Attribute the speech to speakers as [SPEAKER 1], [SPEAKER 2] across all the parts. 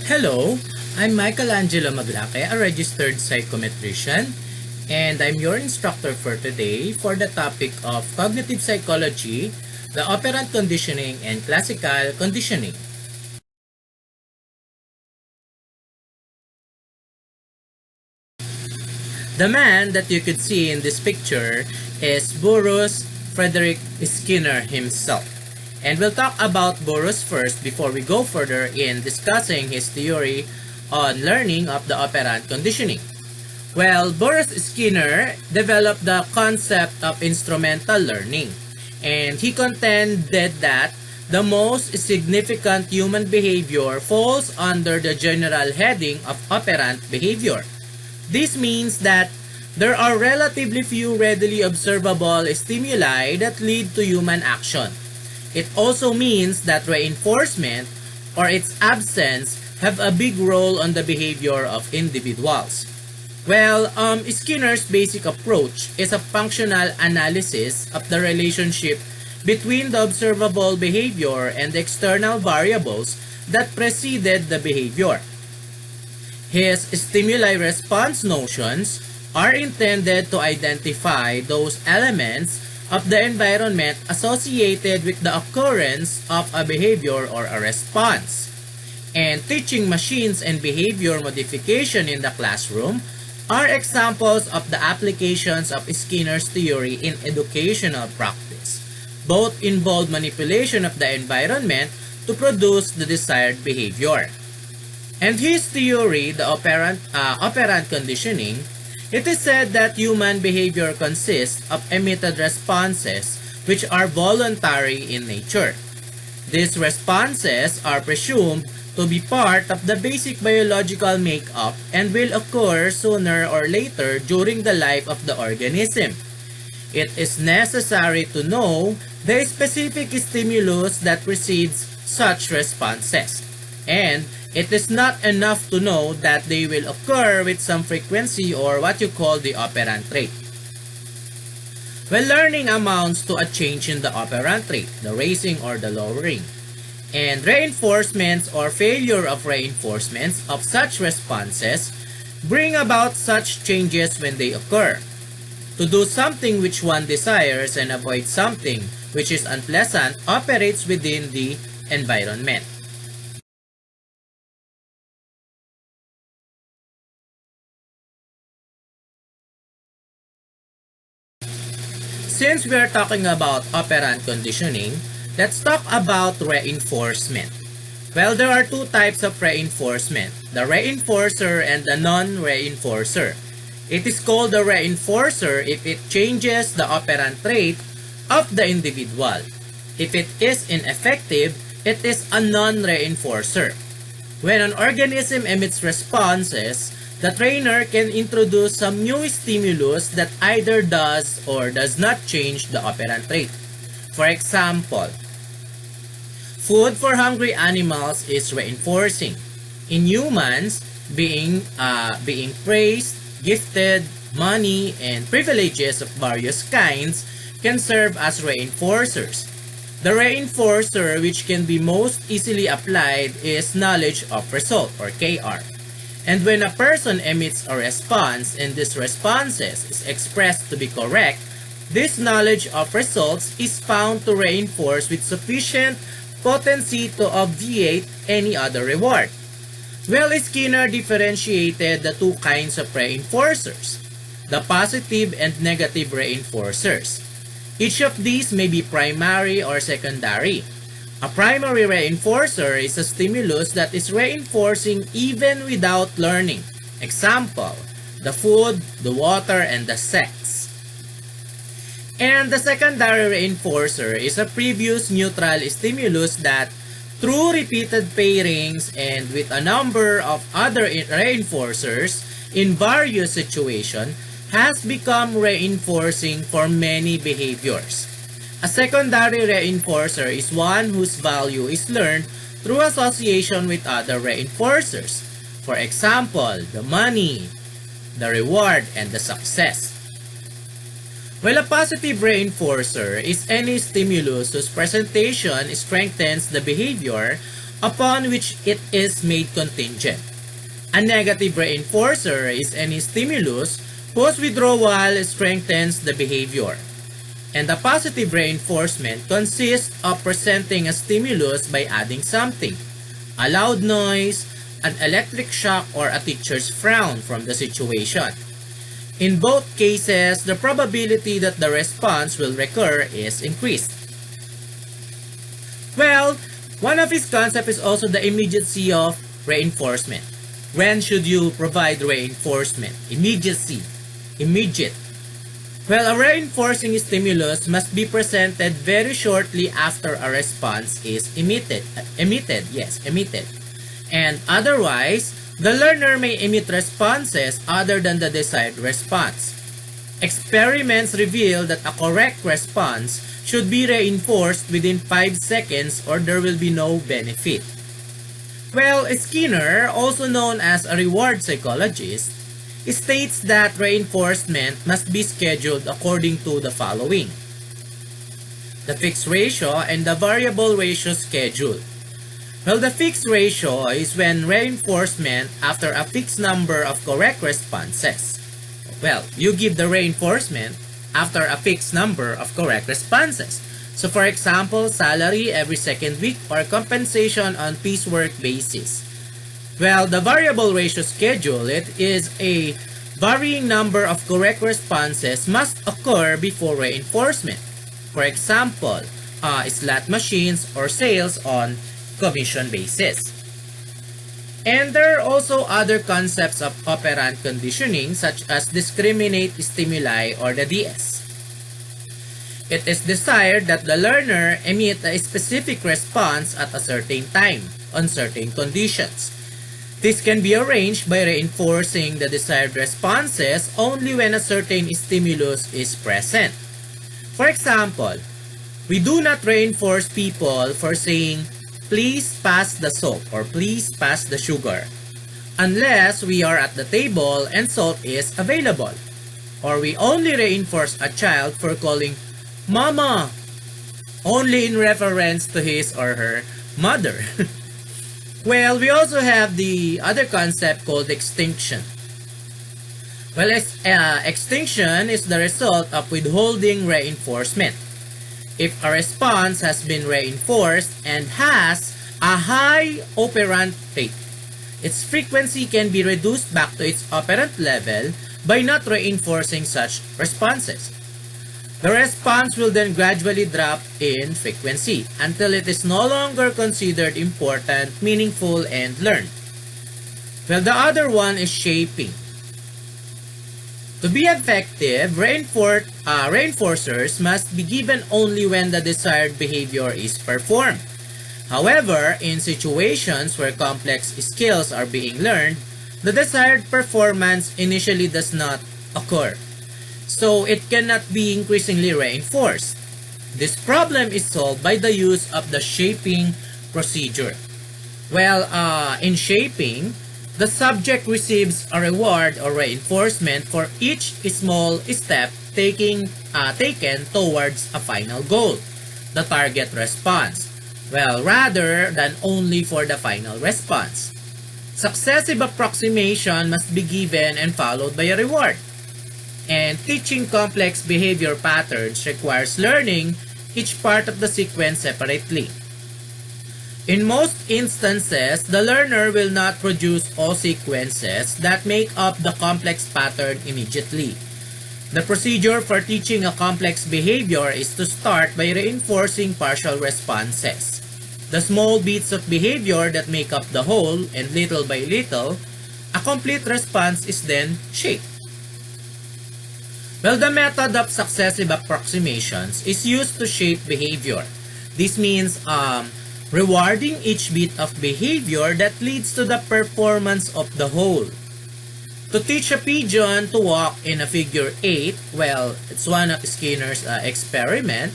[SPEAKER 1] Hello, I'm Michelangelo Maglake, a registered psychometrician, and I'm your instructor for today for the topic of cognitive psychology, the operant conditioning, and classical conditioning. The man that you could see in this picture is Boris Frederick Skinner himself. And we'll talk about Boris first before we go further in discussing his theory on learning of the operant conditioning. Well, Boris Skinner developed the concept of instrumental learning, and he contended that the most significant human behavior falls under the general heading of operant behavior. This means that there are relatively few readily observable stimuli that lead to human action. It also means that reinforcement or its absence have a big role on the behavior of individuals. Well, Skinner's basic approach is a functional analysis of the relationship between the observable behavior and the external variables that preceded the behavior. His stimuli response notions are intended to identify those elements of the environment associated with the occurrence of a behavior or a response. And teaching machines and behavior modification in the classroom are examples of the applications of Skinner's theory in educational practice. Both involve manipulation of the environment to produce the desired behavior. And his theory, the operant conditioning, it is said that human behavior consists of emitted responses which are voluntary in nature. These responses are presumed to be part of the basic biological makeup and will occur sooner or later during the life of the organism. It is necessary to know the specific stimulus that precedes such responses, and it is not enough to know that they will occur with some frequency or what you call the operant rate. Well, learning amounts to a change in the operant rate, the raising or the lowering. And reinforcements or failure of reinforcements of such responses bring about such changes when they occur. To do something which one desires and avoid something which is unpleasant operates within the environment. Since we are talking about operant conditioning, let's talk about reinforcement. Well, there are two types of reinforcement, the reinforcer and the non-reinforcer. It is called the reinforcer if it changes the operant rate of the individual. If it is ineffective, it is a non-reinforcer. When an organism emits responses, the trainer can introduce some new stimulus that either does or does not change the operant rate. For example, food for hungry animals is reinforcing. In humans, being praised, gifted, money, and privileges of various kinds can serve as reinforcers. The reinforcer which can be most easily applied is knowledge of result or KR. And when a person emits a response and this responses is expressed to be correct, this knowledge of results is found to reinforce with sufficient potency to obviate any other reward. Well, Skinner differentiated the two kinds of reinforcers, the positive and negative reinforcers. Each of these may be primary or secondary. A primary reinforcer is a stimulus that is reinforcing even without learning. Example, the food, the water, and the sex. And the secondary reinforcer is a previous neutral stimulus that, through repeated pairings and with a number of other reinforcers in various situations, has become reinforcing for many behaviors. A secondary reinforcer is one whose value is learned through association with other reinforcers. For example, the money, the reward, and the success. Well, a positive reinforcer is any stimulus whose presentation strengthens the behavior upon which it is made contingent. A negative reinforcer is any stimulus whose withdrawal strengthens the behavior. And a positive reinforcement consists of presenting a stimulus by adding something, a loud noise, an electric shock, or a teacher's frown from the situation. In both cases, the probability that the response will recur is increased. Well, one of his concepts is also the immediacy of reinforcement. When should you provide reinforcement? Immediacy. Immediate. Well, a reinforcing stimulus must be presented very shortly after a response is emitted. And otherwise, the learner may emit responses other than the desired response. Experiments reveal that a correct response should be reinforced within 5 seconds or there will be no benefit. Well, Skinner, also known as a reward psychologist, states that reinforcement must be scheduled according to the following: the fixed ratio and the variable ratio schedule. Well, the fixed ratio is when reinforcement after a fixed number of correct responses. Well, you give the reinforcement after a fixed number of correct responses. So for example, salary every second week or compensation on piecework basis. Well, the variable ratio schedule, it is a varying number of correct responses must occur before reinforcement. For example, slot machines or sales on commission basis. And there are also other concepts of operant conditioning such as discriminate stimuli or the DS. It is desired that the learner emit a specific response at a certain time on certain conditions. This can be arranged by reinforcing the desired responses only when a certain stimulus is present. For example, we do not reinforce people for saying, "Please pass the salt" or "Please pass the sugar," unless we are at the table and salt is available. Or we only reinforce a child for calling "Mama" only in reference to his or her mother. Well, we also have the other concept called extinction. Well, extinction is the result of withholding reinforcement. If a response has been reinforced and has a high operant rate, its frequency can be reduced back to its operant level by not reinforcing such responses. The response will then gradually drop in frequency until it is no longer considered important, meaningful, and learned. Well, the other one is shaping. To be effective, reinforcers must be given only when the desired behavior is performed. However, in situations where complex skills are being learned, the desired performance initially does not occur. So it cannot be increasingly reinforced. This problem is solved by the use of the shaping procedure. Well, in shaping, the subject receives a reward or reinforcement for each small step taken towards a final goal, the target response. Well, rather than only for the final response. Successive approximation must be given and followed by a reward. And teaching complex behavior patterns requires learning each part of the sequence separately. In most instances, the learner will not produce all sequences that make up the complex pattern immediately. The procedure for teaching a complex behavior is to start by reinforcing partial responses, the small bits of behavior that make up the whole, and little by little, a complete response is then shaped. Well, the method of successive approximations is used to shape behavior. This means rewarding each bit of behavior that leads to the performance of the whole. To teach a pigeon to walk in a figure 8, well, it's one of Skinner's experiment.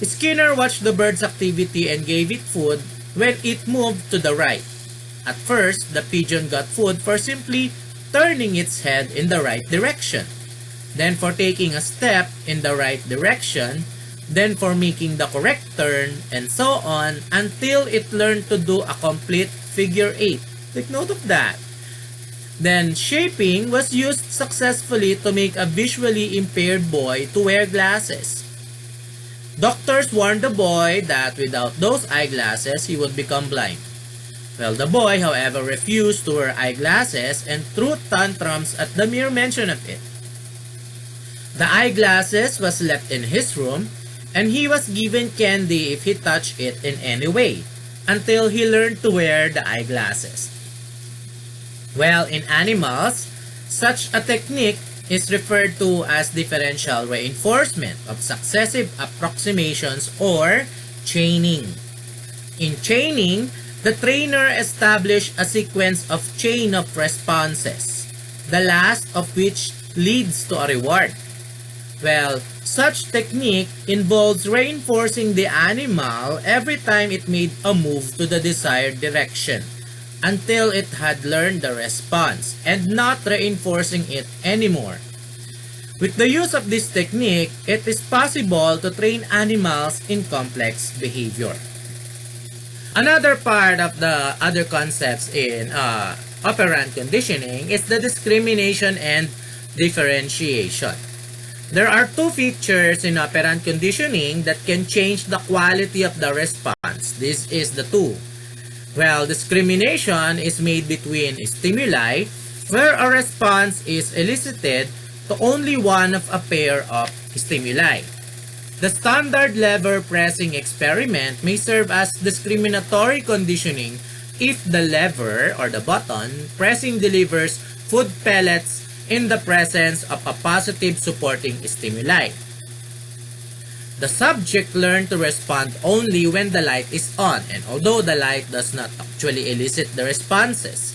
[SPEAKER 1] Skinner watched the bird's activity and gave it food when it moved to the right. At first, the pigeon got food for simply turning its head in the right direction. Then for taking a step in the right direction, then for making the correct turn, and so on until it learned to do a complete figure 8. Take note of that. Then shaping was used successfully to make a visually impaired boy to wear glasses. Doctors warned the boy that without those eyeglasses he would become blind. Well, the boy, however, refused to wear eyeglasses and threw tantrums at the mere mention of it. The eyeglasses was left in his room, and he was given candy if he touched it in any way, until he learned to wear the eyeglasses. Well, in animals, such a technique is referred to as differential reinforcement of successive approximations or chaining. In chaining, the trainer established a sequence of chain of responses, the last of which leads to a reward. Well, such technique involves reinforcing the animal every time it made a move to the desired direction until it had learned the response and not reinforcing it anymore. With the use of this technique, it is possible to train animals in complex behavior. Another part of the other concepts in operant conditioning is the discrimination and differentiation. There are two features in operant conditioning that can change the quality of the response. This is the two. Well, discrimination is made between stimuli where a response is elicited to only one of a pair of stimuli. The standard lever pressing experiment may serve as discriminatory conditioning if the lever or the button pressing delivers food pellets in the presence of a positive supporting stimuli. The subject learned to respond only when the light is on, and although the light does not actually elicit the responses.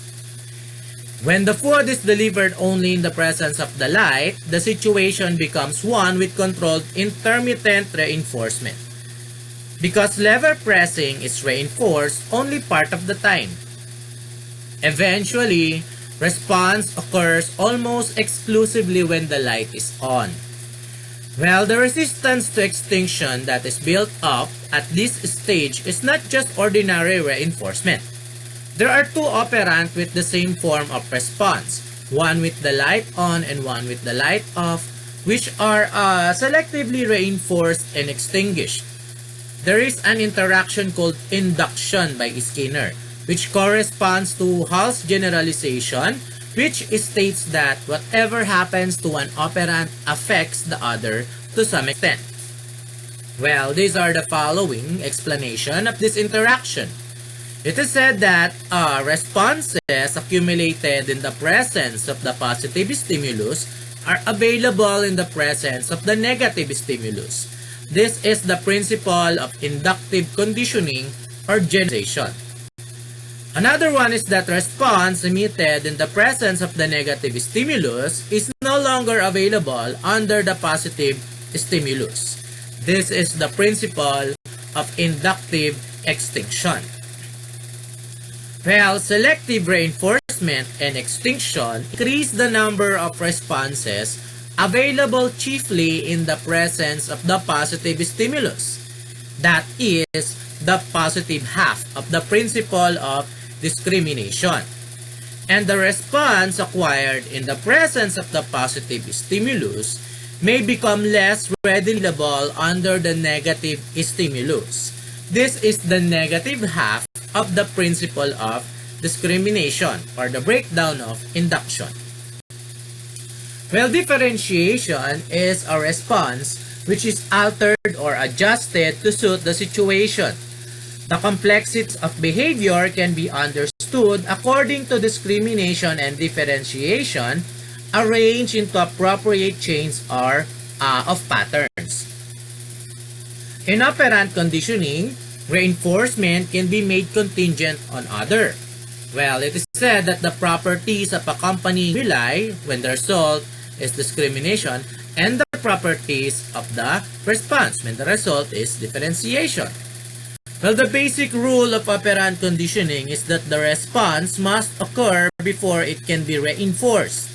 [SPEAKER 1] When the food is delivered only in the presence of the light, the situation becomes one with controlled intermittent reinforcement. Because lever pressing is reinforced only part of the time. Eventually, response occurs almost exclusively when the light is on. Well, the resistance to extinction that is built up at this stage is not just ordinary reinforcement. There are two operant with the same form of response, one with the light on and one with the light off, which are selectively reinforced and extinguished. There is an interaction called induction by Skinner, which corresponds to Hall's generalization, which states that whatever happens to one operant affects the other to some extent. Well, these are the following explanation of this interaction. It is said that responses accumulated in the presence of the positive stimulus are available in the presence of the negative stimulus. This is the principle of inductive conditioning or generalization. Another one is that response emitted in the presence of the negative stimulus is no longer available under the positive stimulus. This is the principle of inductive extinction. Well, selective reinforcement and extinction increase the number of responses available chiefly in the presence of the positive stimulus. That is the positive half of the principle of discrimination. And the response acquired in the presence of the positive stimulus may become less readily available under the negative stimulus. This is the negative half of the principle of discrimination or the breakdown of induction. Well, differentiation is a response which is altered or adjusted to suit the situation. The complexities of behavior can be understood according to discrimination and differentiation arranged into appropriate chains or of patterns. In operant conditioning, reinforcement can be made contingent on other. Well, it is said that the properties of accompanying stimuli when the result is discrimination and the properties of the response when the result is differentiation. Well, the basic rule of operant conditioning is that the response must occur before it can be reinforced.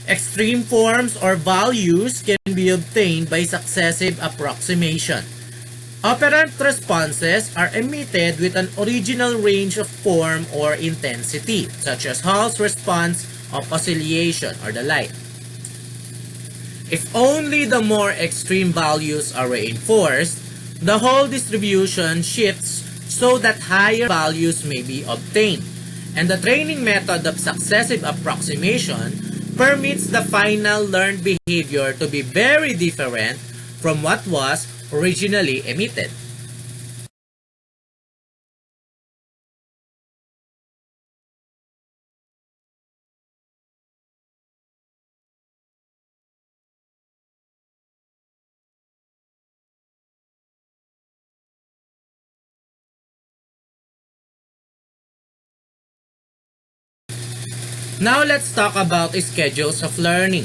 [SPEAKER 1] Extreme forms or values can be obtained by successive approximation. Operant responses are emitted with an original range of form or intensity, such as Hall's response of oscillation or the like. If only the more extreme values are reinforced, the whole distribution shifts so that higher values may be obtained, and the training method of successive approximation permits the final learned behavior to be very different from what was originally emitted. Now let's talk about schedules of learning.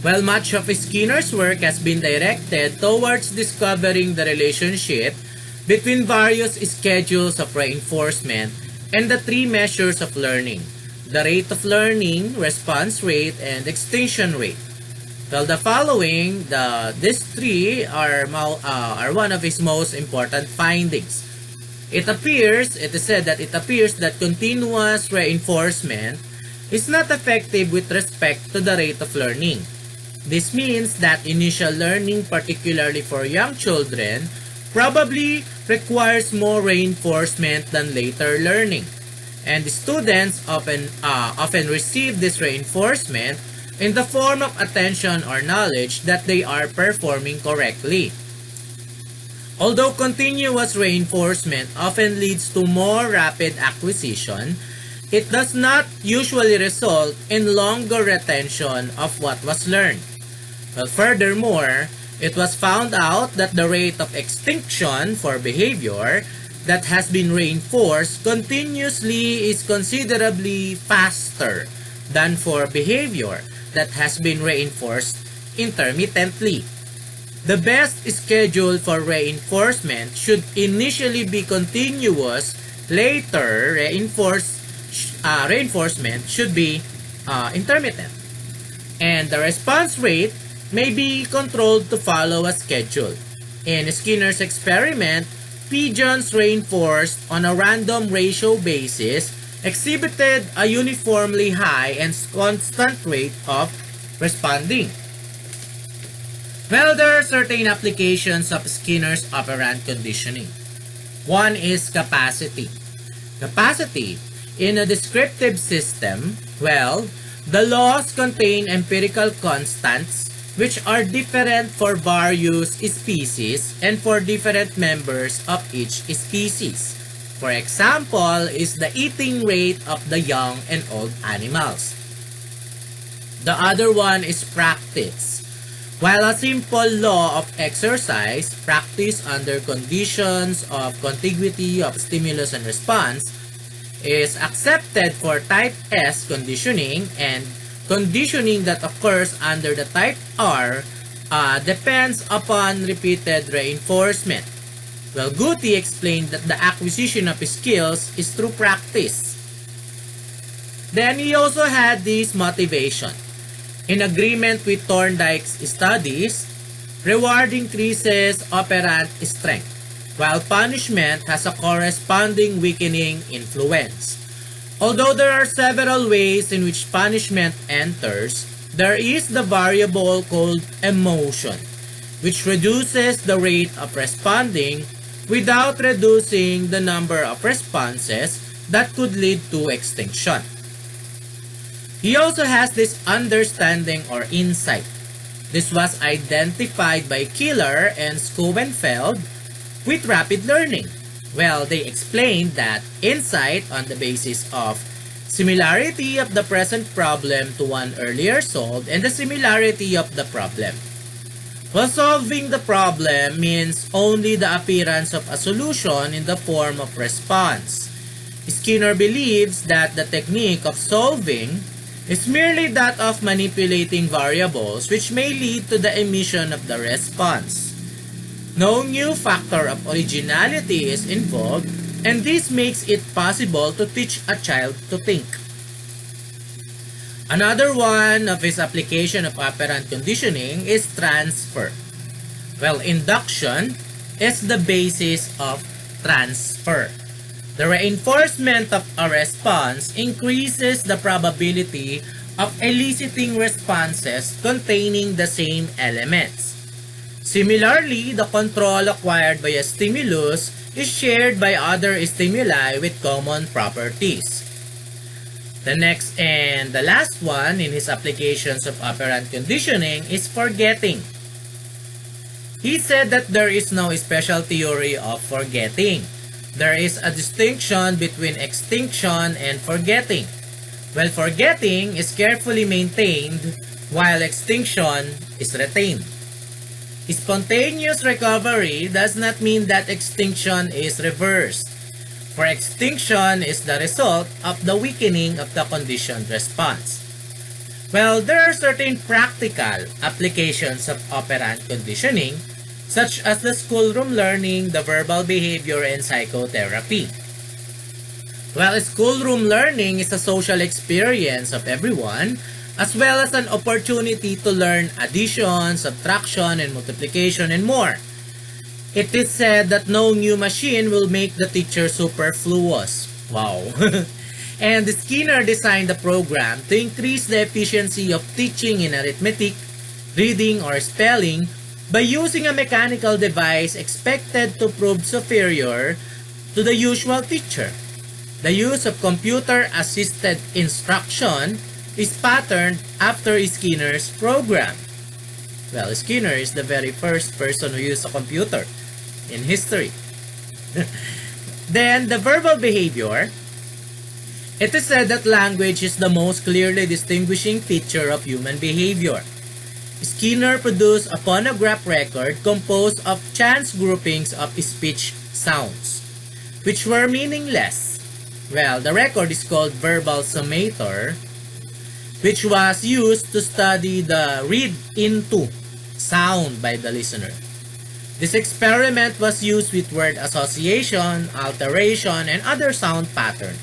[SPEAKER 1] While much of Skinner's work has been directed towards discovering the relationship between various schedules of reinforcement and the three measures of learning: the rate of learning, response rate, and extinction rate. Well, the following, these three are one of his most important findings. It is said that it appears that continuous reinforcement is not effective with respect to the rate of learning. This means that initial learning, particularly for young children, probably requires more reinforcement than later learning. And the students often receive this reinforcement in the form of attention or knowledge that they are performing correctly. Although continuous reinforcement often leads to more rapid acquisition, it does not usually result in longer retention of what was learned. Well, furthermore, it was found out that the rate of extinction for behavior that has been reinforced continuously is considerably faster than for behavior that has been reinforced intermittently. The best schedule for reinforcement should initially be continuous, later reinforcement should be intermittent. And the response rate may be controlled to follow a schedule. In Skinner's experiment, pigeons reinforced on a random ratio basis exhibited a uniformly high and constant rate of responding. Well, there are certain applications of Skinner's operant conditioning. One is capacity. Capacity in a descriptive system, well, the laws contain empirical constants which are different for various species and for different members of each species. For example, is the eating rate of the young and old animals. The other one is practice. While a simple law of exercise, practice under conditions of contiguity of stimulus and response, is accepted for type S conditioning, and conditioning that occurs under the type R depends upon repeated reinforcement. Well, Guti explained that the acquisition of skills is through practice. Then he also had this motivation. In agreement with Thorndike's studies, reward increases operant strength, while punishment has a corresponding weakening influence. Although there are several ways in which punishment enters, there is the variable called emotion, which reduces the rate of responding without reducing the number of responses that could lead to extinction. He also has this understanding or insight. This was identified by Killer and Schoenfeld with rapid learning. Well, they explained that insight on the basis of similarity of the present problem to one earlier solved and the similarity of the problem. Well, solving the problem means only the appearance of a solution in the form of response. Skinner believes that the technique of solving is merely that of manipulating variables which may lead to the emission of the response. No new factor of originality is involved, and this makes it possible to teach a child to think. Another one of his application of operant conditioning is transfer. Well, induction is the basis of transfer. The reinforcement of a response increases the probability of eliciting responses containing the same elements. Similarly, the control acquired by a stimulus is shared by other stimuli with common properties. The next and the last one in his applications of operant conditioning is forgetting. He said that there is no special theory of forgetting. There is a distinction between extinction and forgetting. Well, forgetting is carefully maintained while extinction is retained. Spontaneous recovery does not mean that extinction is reversed, for extinction is the result of the weakening of the conditioned response. Well, there are certain practical applications of operant conditioning, such as the schoolroom learning, the verbal behavior, and psychotherapy. Well, schoolroom learning is a social experience of everyone, as well as an opportunity to learn addition, subtraction, and multiplication, and more. It is said that no new machine will make the teacher superfluous. Wow. And Skinner designed the program to increase the efficiency of teaching in arithmetic, reading, or spelling by using a mechanical device expected to prove superior to the usual teacher. The use of computer-assisted instruction is patterned after Skinner's program. Well, Skinner is the very first person who used a computer in history. Then, the verbal behavior. It is said that language is the most clearly distinguishing feature of human behavior. Skinner produced a phonograph record composed of chance groupings of speech sounds, which were meaningless. Well, the record is called verbal summator, which was used to study the read into sound by the listener. This experiment was used with word association, alteration, and other sound patterns.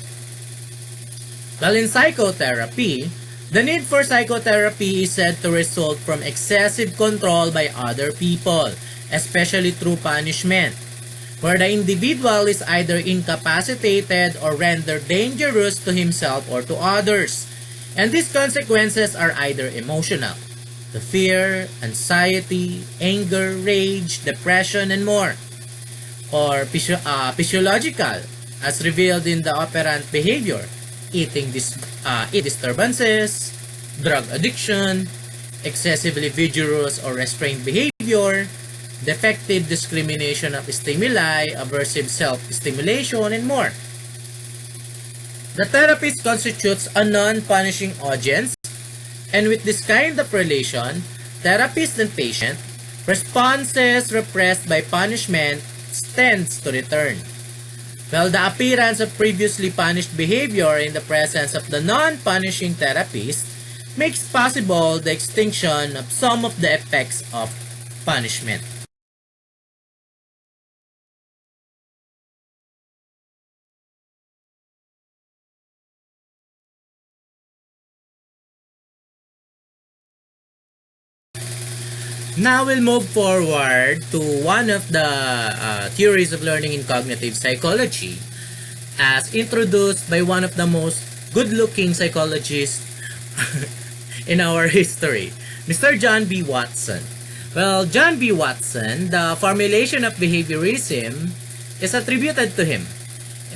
[SPEAKER 1] While in psychotherapy, the need for psychotherapy is said to result from excessive control by other people, especially through punishment, where the individual is either incapacitated or rendered dangerous to himself or to others. And these consequences are either emotional, the fear, anxiety, anger, rage, depression, and more, or physiological, as revealed in the operant behavior, eating disturbances, drug addiction, excessively vigorous or restrained behavior, defective discrimination of stimuli, aversive self-stimulation, and more. The therapist constitutes a non-punishing audience, and with this kind of relation, therapist and patient, responses repressed by punishment tends to return. Well, the appearance of previously punished behavior in the presence of the non-punishing therapist makes possible the extinction of some of the effects of punishment. Now we'll move forward to one of the theories of learning in cognitive psychology, as introduced by one of the most good-looking psychologists in our history, Mr. John B. Watson. Well, John B. Watson, the formulation of behaviorism is attributed to him,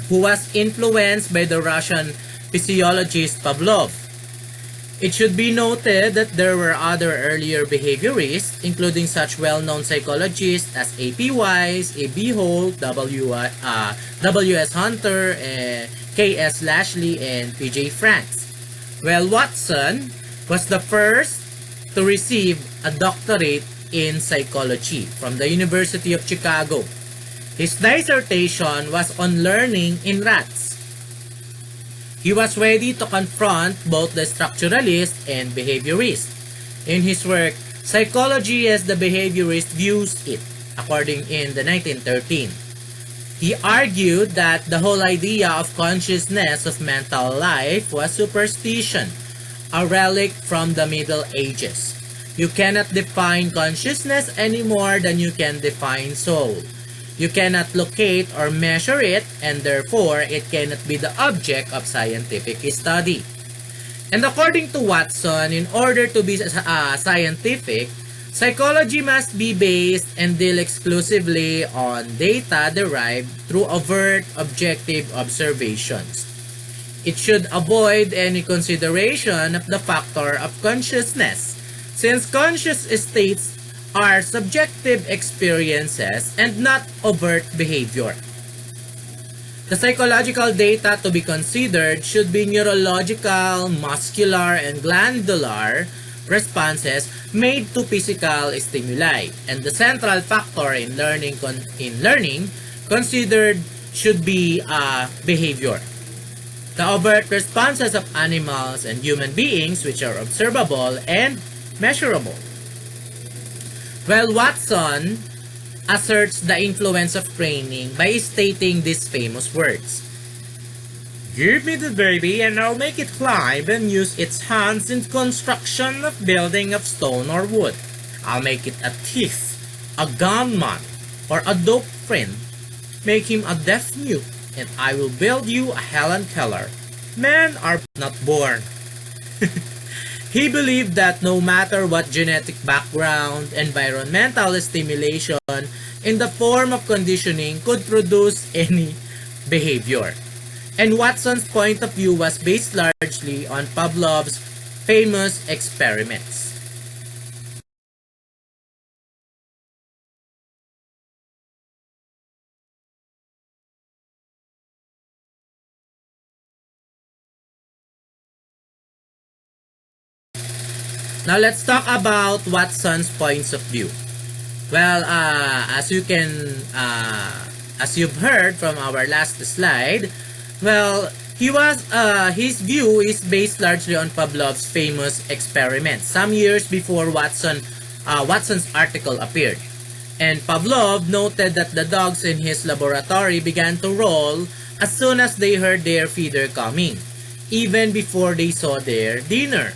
[SPEAKER 1] who was influenced by the Russian physiologist Pavlov. It should be noted that there were other earlier behaviorists, including such well-known psychologists as A.P. Weiss, A.B. Holt, W.S. Hunter, K.S. Lashley, and P.J. Franks. Well, Watson was the first to receive a doctorate in psychology from the University of Chicago. His dissertation was on learning in rats. He was ready to confront both the structuralist and behaviorist. In his work, Psychology as the Behaviorist Views It, according in the 1913. He argued that the whole idea of consciousness of mental life was superstition, a relic from the Middle Ages. You cannot define consciousness any more than you can define soul. You cannot locate or measure it, and therefore it cannot be the object of scientific study. And according to Watson, in order to be scientific, psychology must be based and deal exclusively on data derived through overt, objective observations. It should avoid any consideration of the factor of consciousness, since conscious states are subjective experiences and not overt behavior. The psychological data to be considered should be neurological, muscular, and glandular responses made to physical stimuli, and the central factor in learning considered should be behavior. The overt responses of animals and human beings, which are observable and measurable. Well, Watson asserts the influence of training by stating these famous words. Give me the baby and I'll make it climb and use its hands in construction of building of stone or wood. I'll make it a thief, a gunman, or a dope friend. Make him a deaf mute, and I will build you a Helen Keller. Men are not born. He believed that no matter what genetic background, environmental stimulation in the form of conditioning could produce any behavior. And Watson's point of view was based largely on Pavlov's famous experiments. Now let's talk about Watson's points of view. Well, as you've heard from our last slide, well, his view is based largely on Pavlov's famous experiments. Some years before Watson's article appeared, and Pavlov noted that the dogs in his laboratory began to roll as soon as they heard their feeder coming, even before they saw their dinner.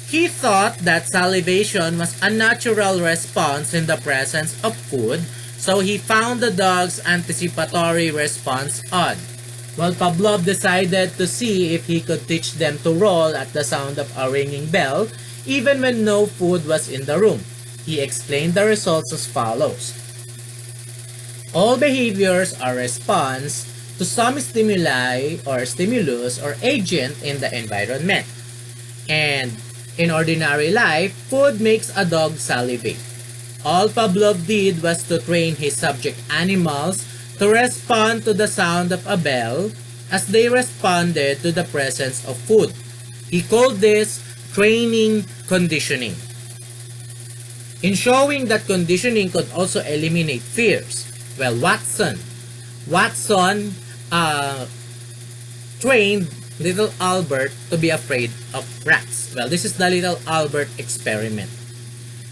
[SPEAKER 1] He thought that salivation was a natural response in the presence of food, so he found the dog's anticipatory response odd. Well, Pavlov decided to see if he could teach them to roll at the sound of a ringing bell, even when no food was in the room. He explained the results as follows. All behaviors are response to some stimuli or stimulus or agent in the environment. And in ordinary life, food makes a dog salivate. All Pavlov did was to train his subject animals to respond to the sound of a bell as they responded to the presence of food. He called this training conditioning. In showing that conditioning could also eliminate fears, well, Watson trained little Albert to be afraid of rats. Well, this is the little Albert experiment.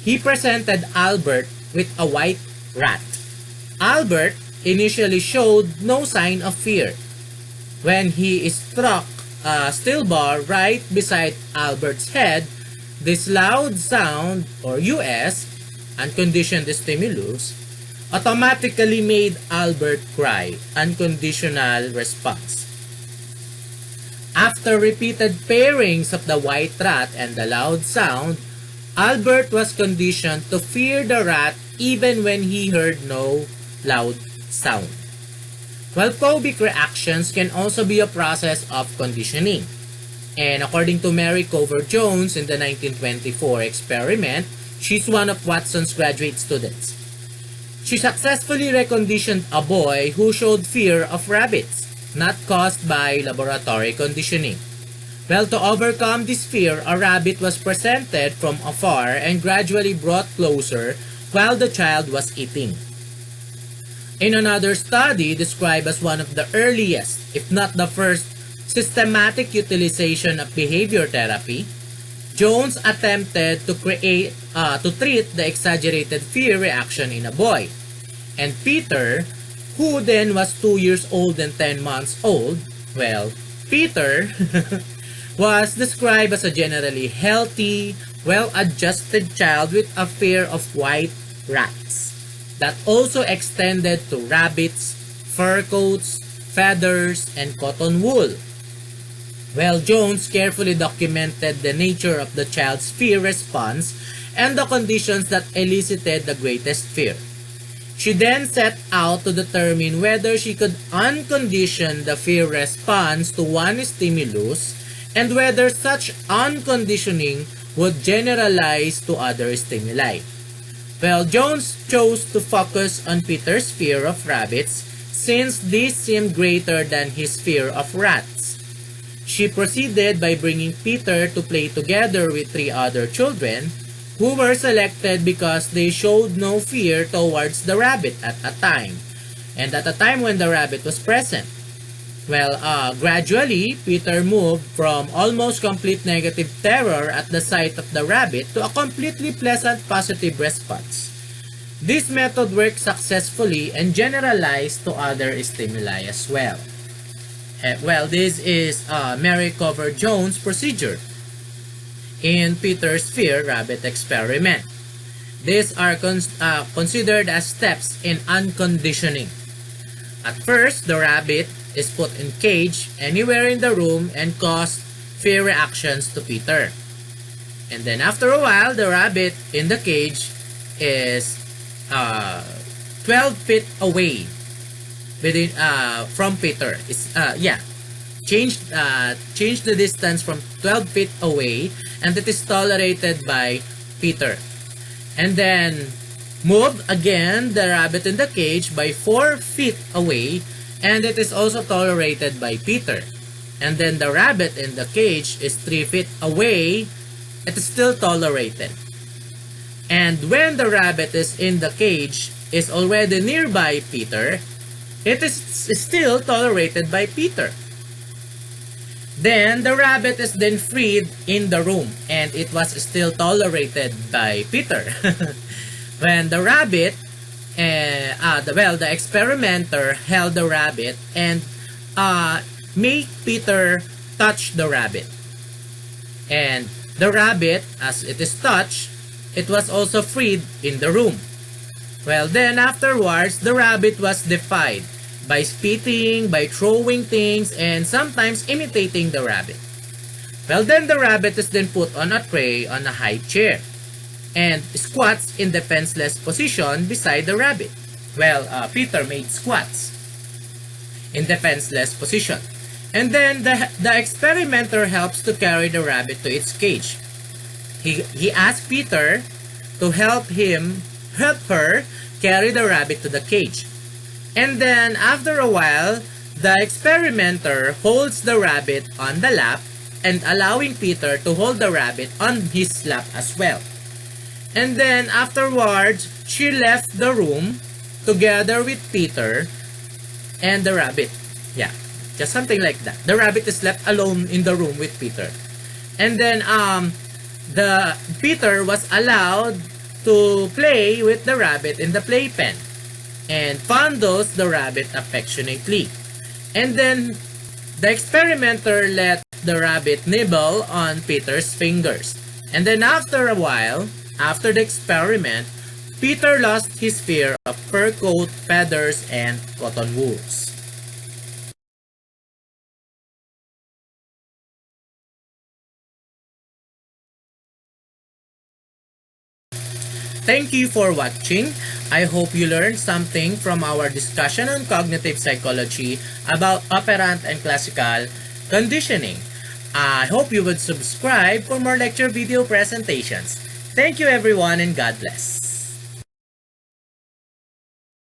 [SPEAKER 1] He presented Albert with a white rat. Albert initially showed no sign of fear. When he struck a steel bar right beside Albert's head, this loud sound, or US, unconditioned stimulus, automatically made Albert cry, unconditional response. After repeated pairings of the white rat and the loud sound, Albert was conditioned to fear the rat even when he heard no loud sound. Well, phobic reactions can also be a process of conditioning. And according to Mary Cover Jones in the 1924 experiment, she's one of Watson's graduate students. She successfully reconditioned a boy who showed fear of rabbits, not caused by laboratory conditioning. Well, to overcome this fear, a rabbit was presented from afar and gradually brought closer while the child was eating. In another study described as one of the earliest, if not the first, systematic utilization of behavior therapy, Jones attempted to treat the exaggerated fear reaction in a boy. And Peter, who then was 2 years old and 10 months old, well, Peter was described as a generally healthy, well-adjusted child with a fear of white rats that also extended to rabbits, fur coats, feathers, and cotton wool. Well, Jones carefully documented the nature of the child's fear response and the conditions that elicited the greatest fear. She then set out to determine whether she could uncondition the fear response to one stimulus and whether such unconditioning would generalize to other stimuli. Well, Jones chose to focus on Peter's fear of rabbits since this seemed greater than his fear of rats. She proceeded by bringing Peter to play together with 3 other children who were selected because they showed no fear towards the rabbit at a time, and at a time when the rabbit was present. Well, gradually, Peter moved from almost complete negative terror at the sight of the rabbit to a completely pleasant positive response. This method worked successfully and generalized to other stimuli as well. Well, this is Mary Cover Jones procedure in Peter's fear rabbit experiment. These are considered as steps in unconditioning. At first, the rabbit is put in cage anywhere in the room and cause fear reactions to Peter. And then after a while, the rabbit in the cage is 12 feet away within, from Peter. Change the distance from 12 feet away, and it is tolerated by Peter. And then move again the rabbit in the cage by 4 feet away, and it is also tolerated by Peter. And then the rabbit in the cage is 3 feet away, it is still tolerated. And when the rabbit is in the cage is already nearby Peter, it is still tolerated by Peter. Then the rabbit is then freed in the room and it was still tolerated by Peter. When the rabbit, the experimenter held the rabbit and made Peter touch the rabbit. And the rabbit, as it is touched, it was also freed in the room. Well, then afterwards, the rabbit was defied by spitting, by throwing things, and sometimes imitating the rabbit. Well, then the rabbit is then put on a tray on a high chair and squats in defenseless position beside the rabbit. Well, Peter made squats in defenseless position. And then the experimenter helps to carry the rabbit to its cage. He asked Peter to help her carry the rabbit to the cage. And then after a while, the experimenter holds the rabbit on the lap and allowing Peter to hold the rabbit on his lap as well. And then afterwards, she left the room together with Peter and the rabbit. Yeah, just something like that. The rabbit is left alone in the room with Peter. And then the Peter was allowed to play with the rabbit in the playpen and fondles the rabbit affectionately. And then the experimenter let the rabbit nibble on Peter's fingers. And then after a while, after the experiment, Peter lost his fear of fur coat, feathers, and cotton wools. Thank you for watching. I hope you learned something from our discussion on cognitive psychology about operant and classical conditioning. I hope you would subscribe for more lecture video presentations. Thank you everyone and God bless.